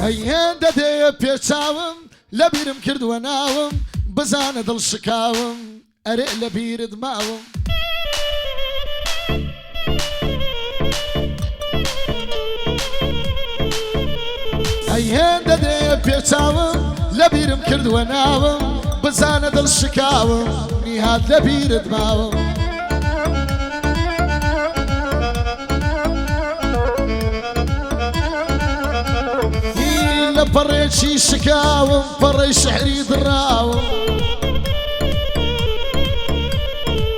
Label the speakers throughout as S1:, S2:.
S1: هەیهێن دەدەیە پێچاوم لە بیرم کردووە ناوم بزانە دڵ شکاوم ئەرێ لە بیرت ماوم هەیهێن دەدەیە پێچاوم لە بیرم کردووە ناوم بزانە دڵ شکاوم نیهات لە بیرت ماوم لە پەڕێکی شکاوم پەڕەی شعری دڕاوم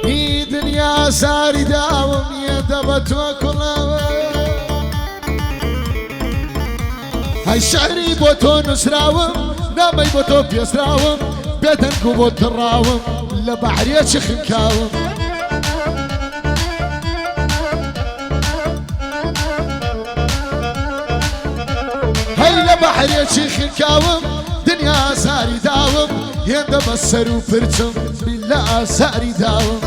S1: هی دنیا زاری داوم یێدە بە تۆ کوڵاوم هەی شعری بۆ تۆ نووسراوم نامەی بۆ تۆ پێسراوم بێدەنگ و بۆ دڕاوم لە بەحرێکی خنکاوم لە بەحرێکی خنکاوم دنیا ئازاری داوم هێندە بە سەر و پرچم لە ئازاری داوم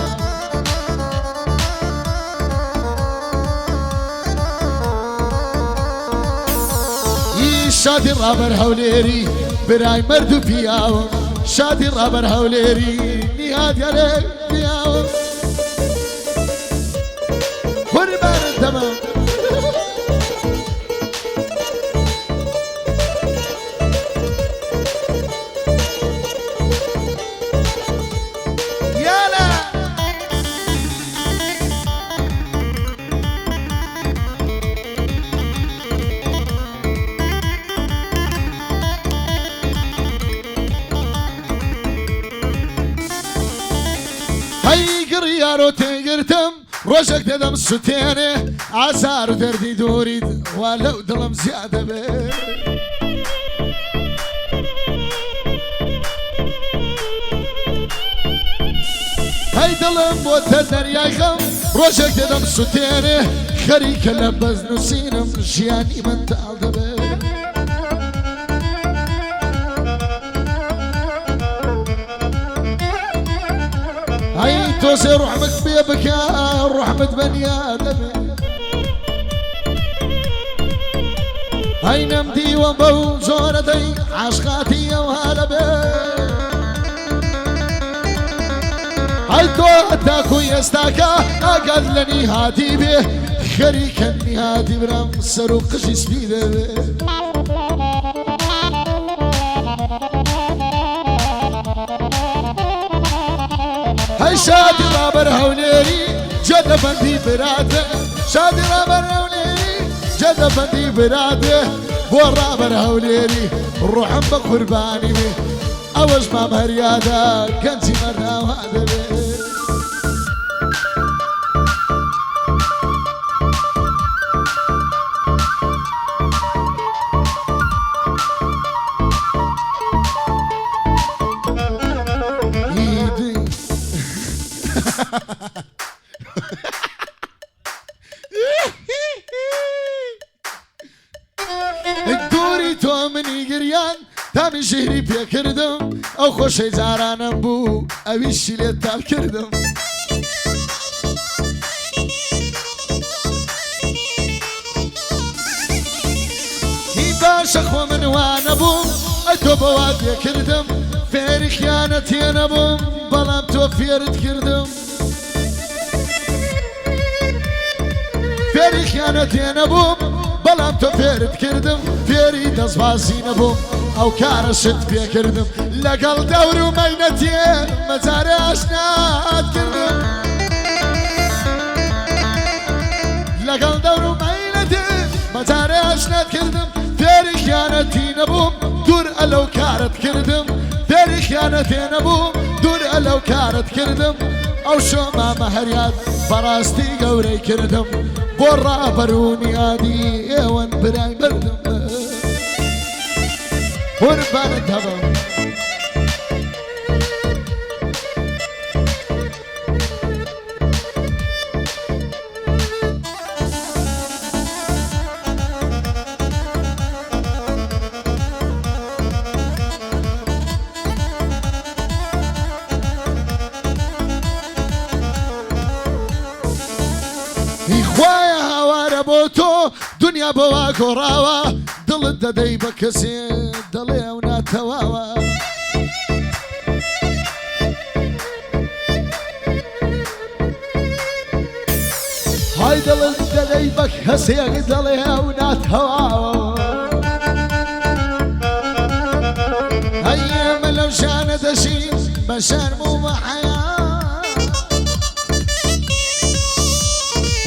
S1: ئی شادی ڕابەر هەولێری برای مەرد و پیاوم شادی ڕابەر هەولێری نیهات یارێ پیاوم قوربانت دەمە یارۆ تێگرتم ڕۆژێک دەدەم سوتێنێ ئازار و دەردی دووریت وا لەو دڵم زیادە بێ هەی دڵم بۆتە دەریای غەم ڕۆژێک دەدەم سوتێنێ خەریکە لە بەزنووسینم ژیانی منداڵ دەبێ هەی تۆزێ ڕحمت پێ بکە ڕحمت بەنیادە بێ هەی نەمدیوە بەو زۆرە دەی عاشقاتی ئەوها لەبێ هەی تۆ تاکو ئێستاکە ئاگات لە نیهاتی بێ خەریکە نیهاتی برام سەر و قژی سپی دەبێ هەی شادی ڕابەر هەولێری جەدەبەندی برادێ شادی ڕابەر هەولێری جەدەبەندی برادێ بۆ ڕابەر هەولێری ڕوحم بە قوربانی بێ ئەوەش مام هەریادا گەنجی مەرناوها دەبێ دووری تۆ منی گریان تامی ژیری پێکردم ئەو خۆشەی جارانم بوو ئەویشی لێت تاڵ کردم هی باشە خۆ من وانە بووم ئەی تۆ بەوا پێکردم فێری خیانەتێ نەبووم بەڵام تۆ فێرت کردم فێری خیانەتێ نەبووم بەڵام تۆ فێرت کردم فێری دەستبازی نەبووم ئەو کارە شت پێکردم لەگەڵ دەور و مەینەتێ مەجارە ئاشنات کردم لەگەڵ دەور و مەینەتێ مەجارە ئاشنات کردم فێری خیانەتی نەبووم دوور ئەلەو کارت کردم فێری خیانەتێ نەبووم دوور ئەلەو کارت کردم ئەو شۆ مامە هەریات بەڕاستی گەورەی کردم بۆ ڕابەرونی ئادی ئێوەن برای بردم قوربانت هەبم خوایە هاوارە بۆ بوتو دنيا بوا قراوة دل الددي بكسي دلي وناتواوا هاي دل الددي بكسي دلي وناتواوا أيام لو شان دشين بشر مو محيا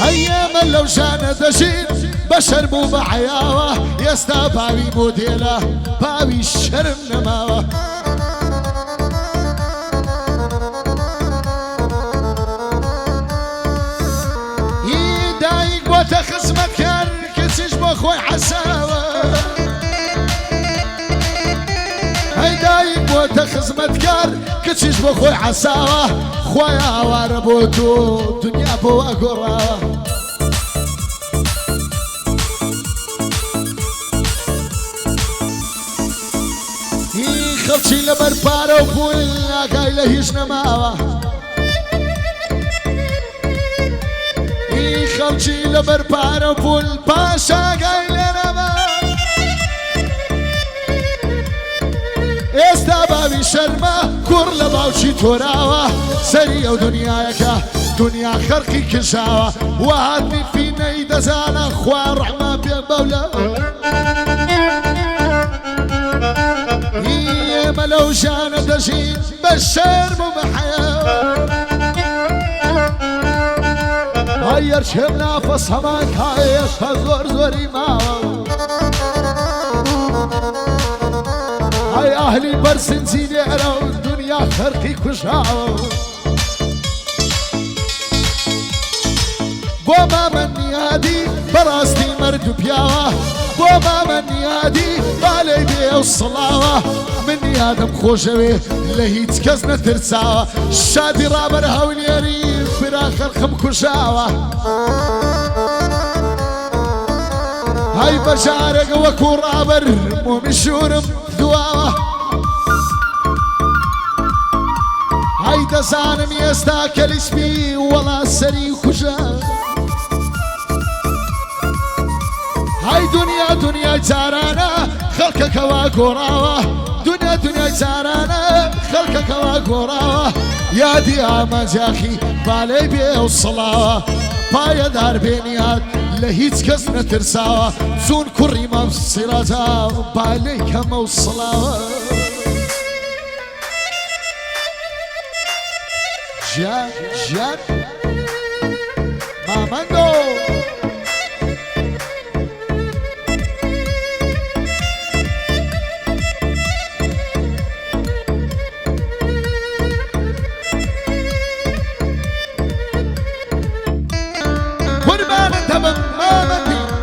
S1: أيام لو شان دشين بشر مو محيا يستا بابي موديلا بابي الشرم نماوا يدايق وتخزمت كان كسج بخوي حساوة هيدايق وتخزمت كار كتشيش بخوي عساوة خويا واربوتو دنيا بوا قراوة خلشي لبر بارو بولا قايلة هيش نماوة خلشي لبر بارو بول باشا قايلة نماوة استا بابي شرمه كور لباوشي توراوه سريع ودنياك دنيا خرقي كشاوه وهاتني في نيد زانا خواه رحمة بين بولا هي ملو شانة دشين بالشرم وبحياة هاير شمنا فصمك هايش هزور زوري ماوه هاي أهلي برسن زيني عرو الدنيا خرقي كشاو بوما من يادي براستي مرد بياوة بوما من يادي بالي بيه الصلاوة من يادم خوشوي لهي تكزنا ترساوة الشادي رابر هاولياري براخر خم كشاوة هاي بشارق وكو رابر مو مشورم دواوة هاي دزانم يستاكل اسمي ولا سري خجا هاي دنيا جارانا خلقك واقراوة دنيا جارانا خلقك واقراوة يا دي مجاخي بالي بيه الصلاوة بايا دار بينيات لهيت كزنة ترساوة زون كري ما بصيراتا باليك موصلاوة جان ماماندو قربان تمام مامتي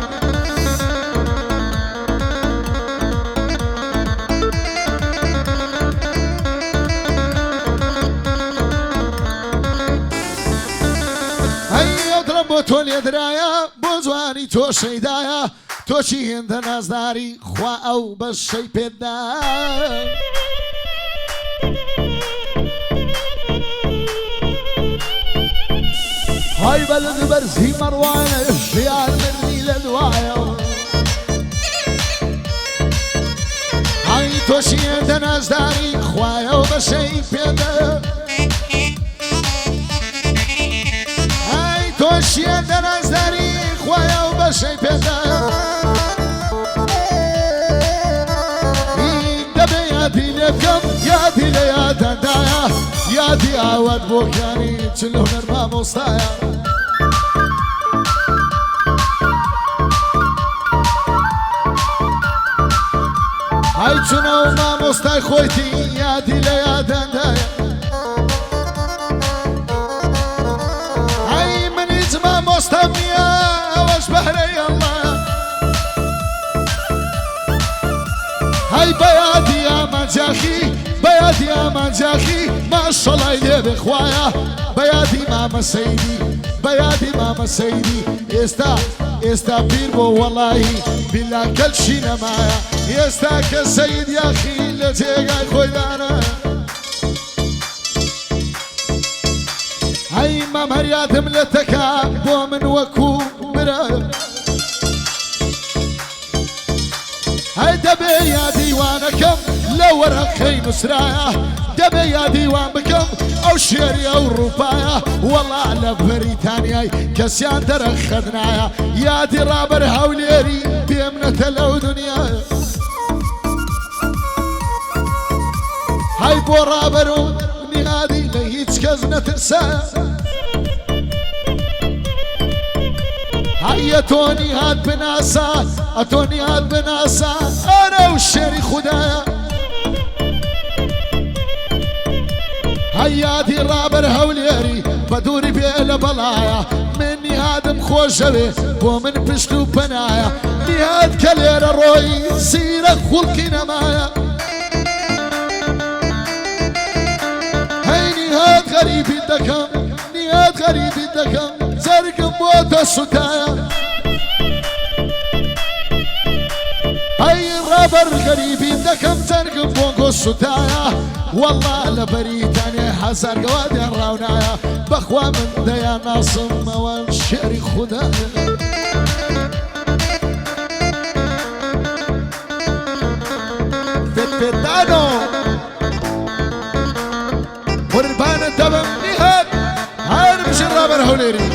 S1: تۆ لێدرایە بۆ جوانی تۆ شەیدایە تۆچی هێندە نازداری خوا ئەو بەشەی پێدا های بەلد بەرزی مەڕوانە ژیان مردی لە دوایە های تۆچی هێندە نازداری خوایە و بەشەی پێدا توشيا درازداري خويا وبشي بيدا دبي يادي لبكم يادي ليا دندايا يادي عواد بوكاني تشلو نرمى مصايا هاي تشنو ما مصاي خويتي يادي ليا دندايا مستمية وش بحري الله هاي بيادي يا منجاخي بيادي يا منجاخي ما شاء الله يلي بخوايا بيادي ماما سيدي بيادي ماما سيدي استا بيربو والله بالله كل شي نمايا استا كالسيد يا اخي اللي تيقاي خويدانا هاي ما مرياتم لتكا بو من وكو برا دیوانەکەم لە وەرەقەی نووسرایە دەبێ یا دیوان بکەم ئەو شێری ئەو ڕووپایە وەڵا لە بەریتانیای کەسیان دەرەخەدنایە یادی ڕابەر هەولێری بێمنەتە لەو دنیایە های بۆ ڕابەر و نیادی لە هیچ کەس نەترسایە هاي توني هاد بناسا اتوني هاد بناسا انا والشيري خدايا هيا دي رابر هوليري بدوري بيلا بلايا مني هاد مخوشوي ومن بشتو بنايا نهاد كلير روي سيرك خلقي نمايا هاي نهاد غريبي الدكم نهاد غريبي الدكم زرق موت السدايا هاي الرابر غريبي دكم زرق موت السدايا والله لبريتاني حزر قوادي الراونايا بخوا من ديا ناصم موان شعري خدايا فتفتانو قربان الدبم نهاد هاي مش الرابر هوليري